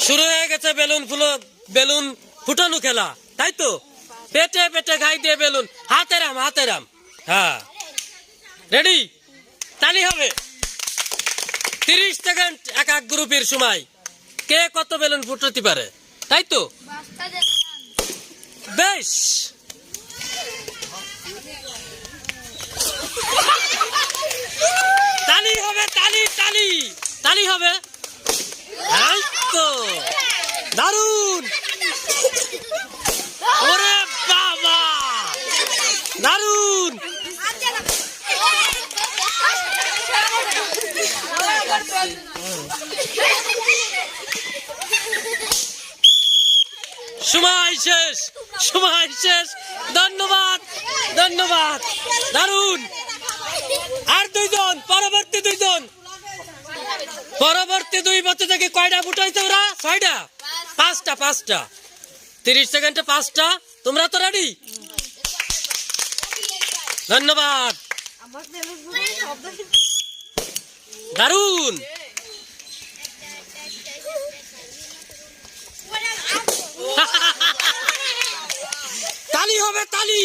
শুরু হয়ে গেছে বেলুন ফুটানো খেলা, তাই তো? পেটে পেটে খাই দিয়ে বেলুন, হাতে রাম। হ্যাঁ, রেডি? তালি হবে। 30 সেকেন্ড এক গ্রুপের সময়। কে কত বেলুন ফুটাতে পারে, তাই তো? বেশ, তালি হবে, তালি হবে। এই তো দারুন, ওরে বাবা, দারুন। সময় শেষ। ধন্যবাদ, দারুন। আর দুইজন, পরবর্তী দুই প্রতিযোগী কয়টা ফুটাইছে ওরা? 6টা, 5টা। 30 সেকেন্ডে 5টা। তোমরা তো রেডি? ধন্যবাদ, দারুন। তালি হবে, তালি।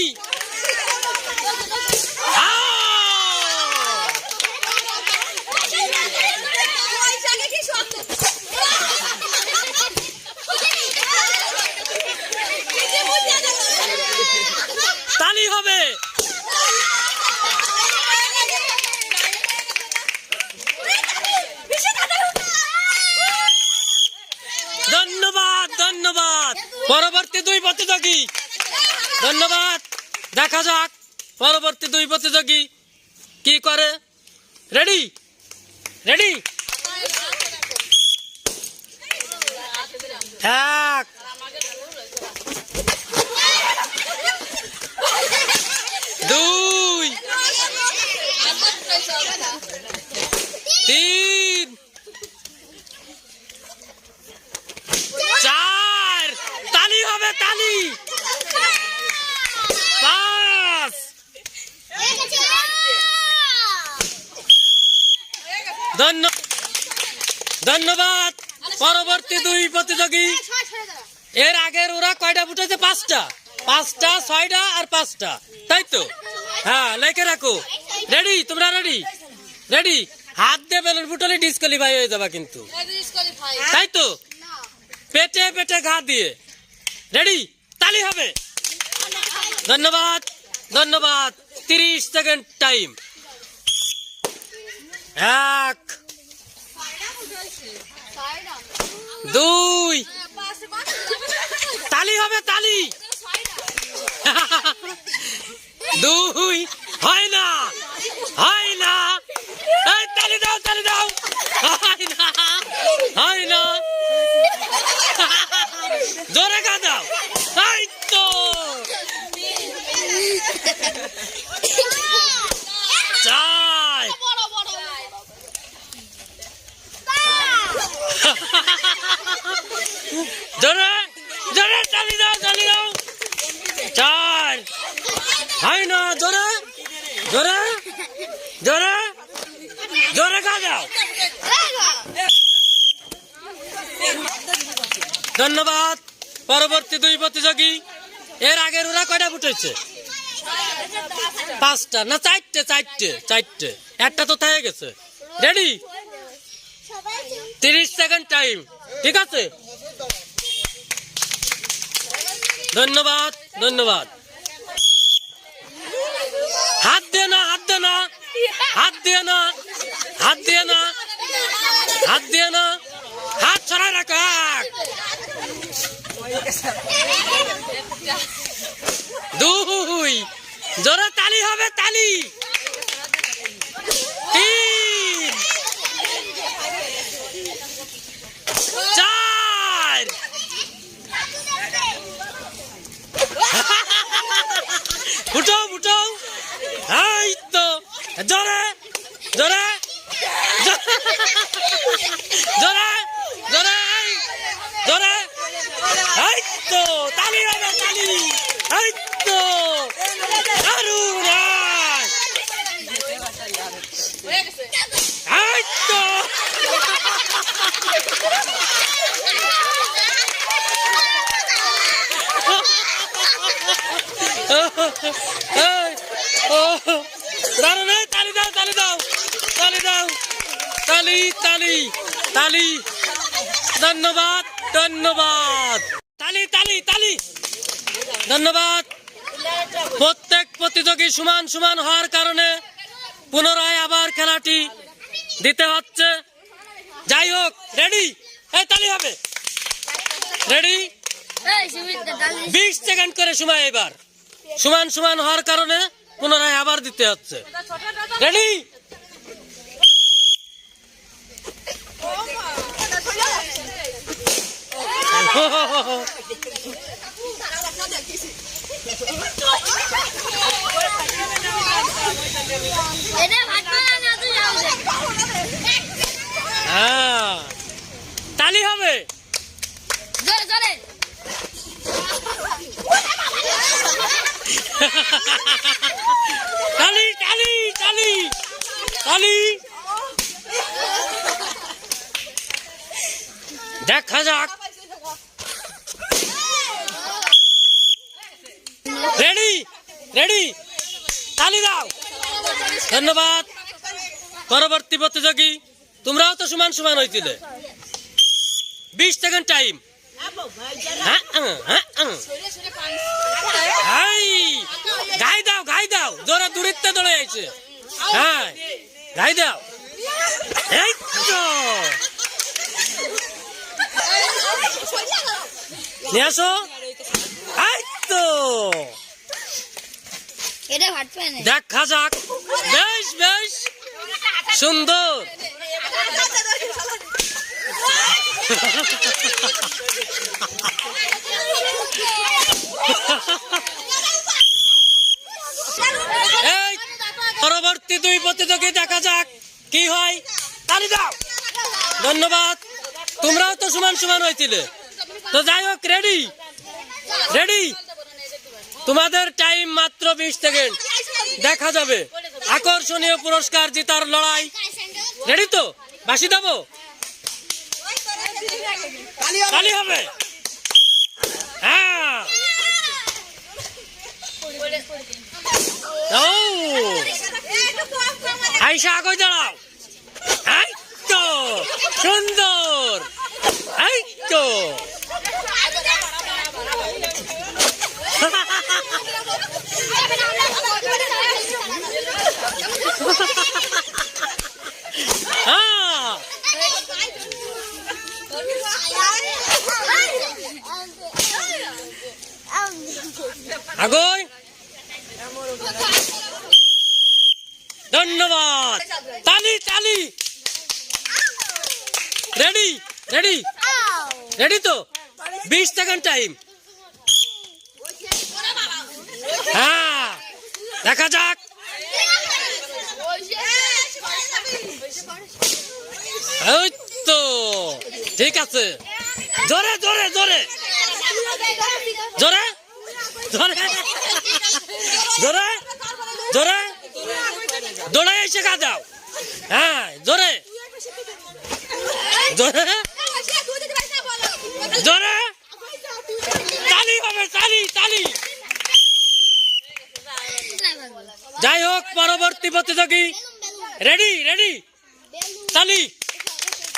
তালি হবে। ধন্যবাদ। পরবর্তী দুই প্রতিযোগী, ধন্যবাদ। দেখা যাক পরবর্তী দুই প্রতিযোগী কি করে। রেডি? 1 2 3 4। তালি হবে, তালি। 5। ধন্যবাদ। পরবর্তী দুই প্রতিযোগী। এর আগের ওরা কয়টা ফুটেছে? 5টা, 6টা আর 5টা, তাই তো? হ্যাঁ, লেখে রাখো। রেডি? তোমরা রেডি? হাত দিয়ে বেলুন ফুটালে ডিসকোয়ালিফাই হয়ে যাবা কিন্তু, তাই তো? পেটে পেটে ঘা দিয়ে। রেডি? তালি হবে। ধন্যবাদ। 30 সেকেন্ড টাইম। 1 2। তালি হবে, তালি। 2। হয় না। এই তালি দাও। হয় না। জোরে গা দাও। এই তো 4। জোরে তালি দাও। 4। হয় না। জোরে গা দাও। ধন্যবাদ। পরবর্তী দুই প্রতিযোগী। এর আগের ওরা কয়টা ফুটেছে? 5টা না 4টে। একটা তো থেকে গেছে। রেডি? 30 second time. ঠিক আছে? ধন্যবাদ। হাত দিয়ে না। হাত ছড়াই রাখ। 2। জোরে তালি হবে, তালি। 3। 4। ফুটো। এই তো জোরে। এই তো তালি হবে, তালি। এই তো দারুণ। এই তো দারুণ, তালি দাও, তালি দাও, তালি দাও, তালি তালি তালি। ধন্যবাদ, ধন্যবাদ, তালি তালি তালি। ধন্যবাদ। প্রত্যেক প্রতিযোগী সমান সমান হওয়ার কারণে পুনরায় আবার খেলাটি দিতে হচ্ছে। যাই হোক, রেডি? এই তালি হবে। রেডি? 20 সেকেন্ড করে সময়। এবার সমান সমান হওয়ার কারণে পুনরায় আবার দিতে হচ্ছে। রেডি? হ্যাঁ, তালি হবে। তালি তালি তালি তালি। দেখা যাক। রেডি? রেডি? তালি দাও। ধন্যবাদ। পরবর্তী প্রতিযোগী, তোমরাও তো সমান সমান হয়েছিলে। 20 সেকেন্ড টাইম। গাই দাও, গাই দাও, জোরে দূরিত্বে দৌড়ে যাইছে। হ্যাঁ, গাই দাও। এই তো নিয়ে আসো। এই তো দেখা যাক। বেশ বেশ সুন্দর। এই পরবর্তী 2 প্রতিযোগী, দেখা যাক কি হয়। তালি দাও। ধন্যবাদ। তোমরাও তো সমান সমান হয়েছিলে। তো যাই হোক, রেডি? রেডি? তোমাদের টাইম মাত্র 20 সেকেন্ড। দেখা যাবে আকর্ষণীয় পুরস্কার জেতার লড়াই। রেডি তো? বাঁশি দেবো। তালি হবে। হ্যাঁ, আইসা আগে দাঁড়াও। এই তো সুন্দর। এই তো আগোই। ধন্যবাদ। তালি তালি। রেডি? রেডি? রেডি তো? 20 সেকেন্ড টাইম। হ্যাঁ, দেখা যাক। এই তো ঠিক আছে। জোরে জোরে জোরে জোরে জোরে জোরে জোরে দৌড়ে এসে গা দাও। হ্যাঁ, জোরে জোরে জোরে। তালি হবে, তালি তালি। যাই হোক, পরবর্তী প্রতিযোগী। রেডি? রেডি? তালি।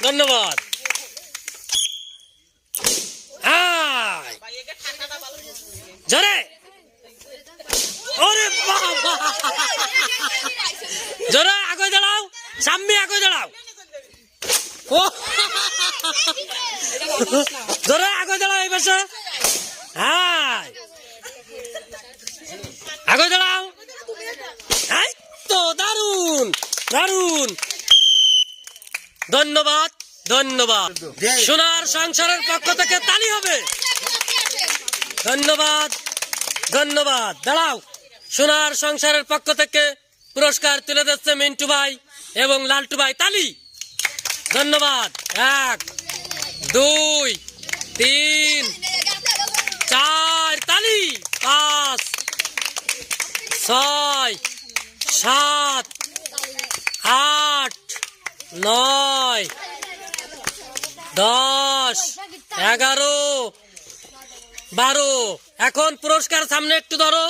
ধন্যবাদ। জোরে। ওরে বাবা, জোরে আগে দাঁড়াও। সামনে আগে দাঁড়াও। ও জোরে আগে দাঁড়াও। এই পাশে। হ্যাঁ, আগে দাঁড়াও। এই তো দারুন দারুন। ধন্যবাদ, ধন্যবাদ। সোনার সংসারের পক্ষ থেকে তালি হবে। ধন্যবাদ, ধন্যবাদ। দাঁড়াও। সোনার সংসারের পক্ষ থেকে পুরস্কার তুলে দিচ্ছে মিন্টু ভাই এবং লালটু ভাই। তালি। ধন্যবাদ। 1 2 3 4 তালি। 5 6 7 8 9 10 11 12। এখন পুরস্কার সামনে একটু ধরো।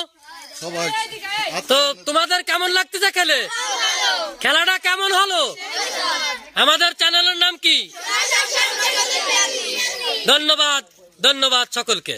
সবাই তো তোমাদের কেমন লাগতেছে খেলে? খেলাটা কেমন হলো? আমাদের চ্যানেলের নাম কি? ধন্যবাদ, ধন্যবাদ সকলকে।